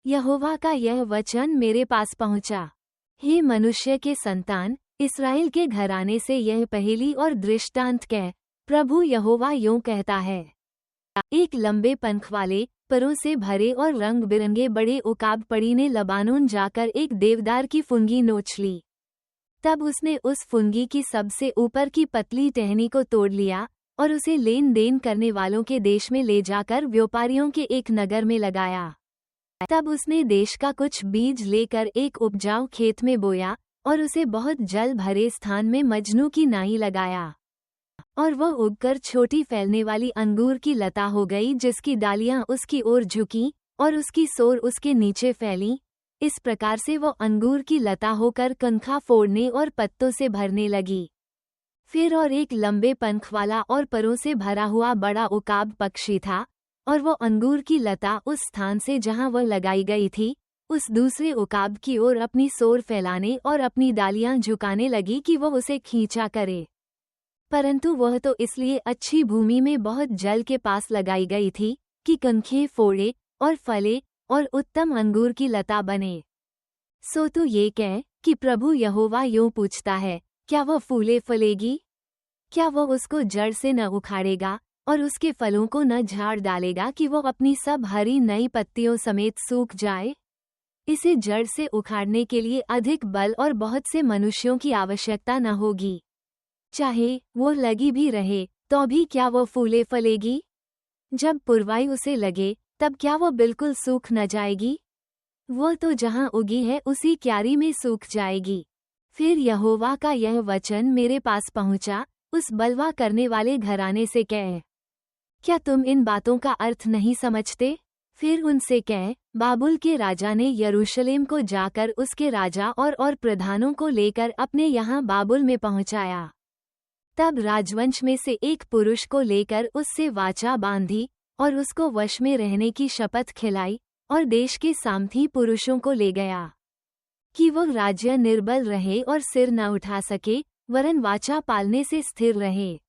यहोवा का यह वचन मेरे पास पहुंचा। हे मनुष्य के संतान, इस्राएल के घराने से यह पहेली और दृष्टांत कह। प्रभु यहोवा यूं कहता है, एक लंबे पंख वाले, परों से भरे और रंग बिरंगे बड़े उकाब पड़ी ने लबानोन जाकर एक देवदार की फुनगी नोच ली। तब उसने उस फुनगी की सबसे ऊपर की पतली टहनी को तोड़ लिया और उसे लेन देन करने वालों के देश में ले जाकर व्यापारियों के एक नगर में लगाया। तब उसने देश का कुछ बीज लेकर एक उपजाऊ खेत में बोया और उसे बहुत जल भरे स्थान में मजनू की नाई लगाया, और वह उगकर छोटी फैलने वाली अंगूर की लता हो गई, जिसकी डालियां उसकी ओर झुकीं और उसकी सोर उसके नीचे फैलीं। इस प्रकार से वो अंगूर की लता होकर कंखा फोड़ने और पत्तों से भरने लगी। फिर और एक लंबे पंख वाला और परों से भरा हुआ बड़ा उकाब पक्षी था, और वो अंगूर की लता उस स्थान से जहां वह लगाई गई थी, उस दूसरे उकाब की ओर अपनी सोर फैलाने और अपनी डालियां झुकाने लगी कि वह उसे खींचा करे। परंतु वह तो इसलिए अच्छी भूमि में बहुत जल के पास लगाई गई थी कि कंखे फोड़े और फले और उत्तम अंगूर की लता बने। सो तू ये कह कि प्रभु यहोवा यूं पूछता है, क्या वह फूले फलेगी? क्या वह उसको जड़ से न उखाड़ेगा और उसके फलों को न झाड़ डालेगा कि वो अपनी सब हरी नई पत्तियों समेत सूख जाए? इसे जड़ से उखाड़ने के लिए अधिक बल और बहुत से मनुष्यों की आवश्यकता न होगी। चाहे वो लगी भी रहे तो भी क्या वो फूले फलेगी? जब पुरवाई उसे लगे तब क्या वो बिल्कुल सूख न जाएगी? वो तो जहां उगी है उसी क्यारी में सूख जाएगी। फिर यहोवा का यह वचन मेरे पास पहुंचा, उस बलवा करने वाले घराने से कह, क्या तुम इन बातों का अर्थ नहीं समझते? फिर उनसे कह, बाबुल के राजा ने यरूशलेम को जाकर उसके राजा और प्रधानों को लेकर अपने यहाँ बाबुल में पहुँचाया। तब राजवंश में से एक पुरुष को लेकर उससे वाचा बांधी और उसको वश में रहने की शपथ खिलाई और देश के सामथी पुरुषों को ले गया कि वह राज्य निर्बल रहे और सिर न उठा सके, वरन वाचा पालने से स्थिर रहे।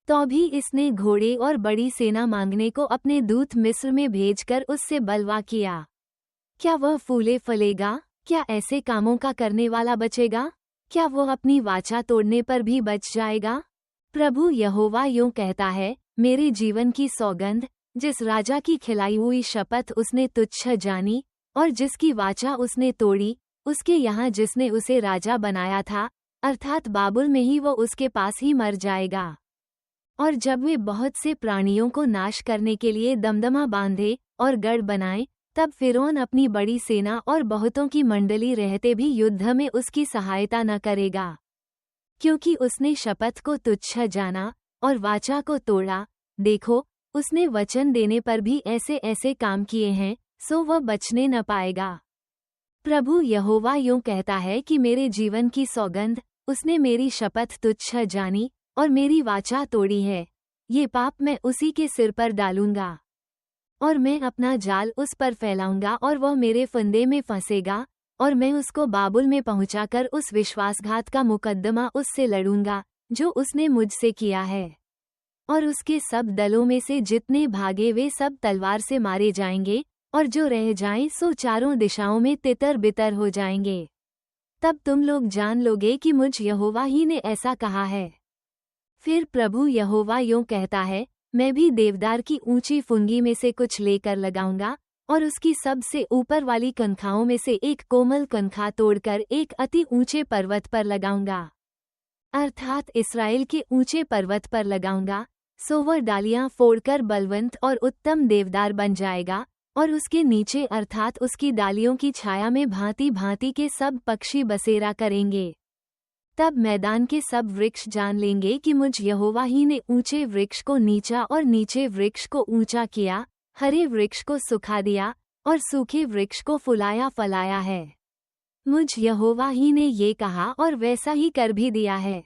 तो भी इसने घोड़े और बड़ी सेना मांगने को अपने दूत मिस्र में भेजकर उससे बलवा किया। क्या वह फूले फलेगा? क्या ऐसे कामों का करने वाला बचेगा? क्या वो अपनी वाचा तोड़ने पर भी बच जाएगा? प्रभु यहोवा यूं कहता है, मेरे जीवन की सौगंध, जिस राजा की खिलाई हुई शपथ उसने तुच्छ जानी और जिसकी वाचा उसने तोड़ी, उसके यहाँ जिसने उसे राजा बनाया था, अर्थात बाबुल में ही वो उसके पास ही मर जाएगा। और जब वे बहुत से प्राणियों को नाश करने के लिए दमदमा बांधे और गढ़ बनाए, तब फिरौन अपनी बड़ी सेना और बहुतों की मंडली रहते भी युद्ध में उसकी सहायता न करेगा, क्योंकि उसने शपथ को तुच्छ जाना और वाचा को तोड़ा। देखो, उसने वचन देने पर भी ऐसे ऐसे काम किए हैं, सो वह बचने न पाएगा। प्रभु यहोवा यूं कहता है कि मेरे जीवन की सौगंध, उसने मेरी शपथ तुच्छ जानी और मेरी वाचा तोड़ी है। ये पाप मैं उसी के सिर पर डालूंगा और मैं अपना जाल उस पर फैलाऊंगा और वह मेरे फंदे में फंसेगा, और मैं उसको बाबुल में पहुंचाकर उस विश्वासघात का मुकद्दमा उससे लड़ूंगा जो उसने मुझसे किया है। और उसके सब दलों में से जितने भागे वे सब तलवार से मारे जाएंगे, और जो रह जाएं सो चारों दिशाओं में तितर बितर हो जाएंगे। तब तुम लोग जान लोगे कि मुझ यहोवा ही ने ऐसा कहा है। फिर प्रभु यहोवा यूं कहता है, मैं भी देवदार की ऊंची फुनगी में से कुछ लेकर लगाऊंगा और उसकी सबसे ऊपर वाली कनखाओं में से एक कोमल कनखा तोड़कर एक अति ऊंचे पर्वत पर लगाऊंगा, अर्थात इस्राएल के ऊंचे पर्वत पर लगाऊंगा। सो वह डालियां फोड़कर बलवंत और उत्तम देवदार बन जाएगा, और उसके नीचे अर्थात उसकी डालियों की छाया में भांति भांति के सब पक्षी बसेरा करेंगे। तब मैदान के सब वृक्ष जान लेंगे कि मुझ यहोवा ही ने ऊंचे वृक्ष को नीचा और नीचे वृक्ष को ऊंचा किया, हरे वृक्ष को सुखा दिया और सूखे वृक्ष को फुलाया फलाया है। मुझ यहोवा ही ने ये कहा और वैसा ही कर भी दिया है।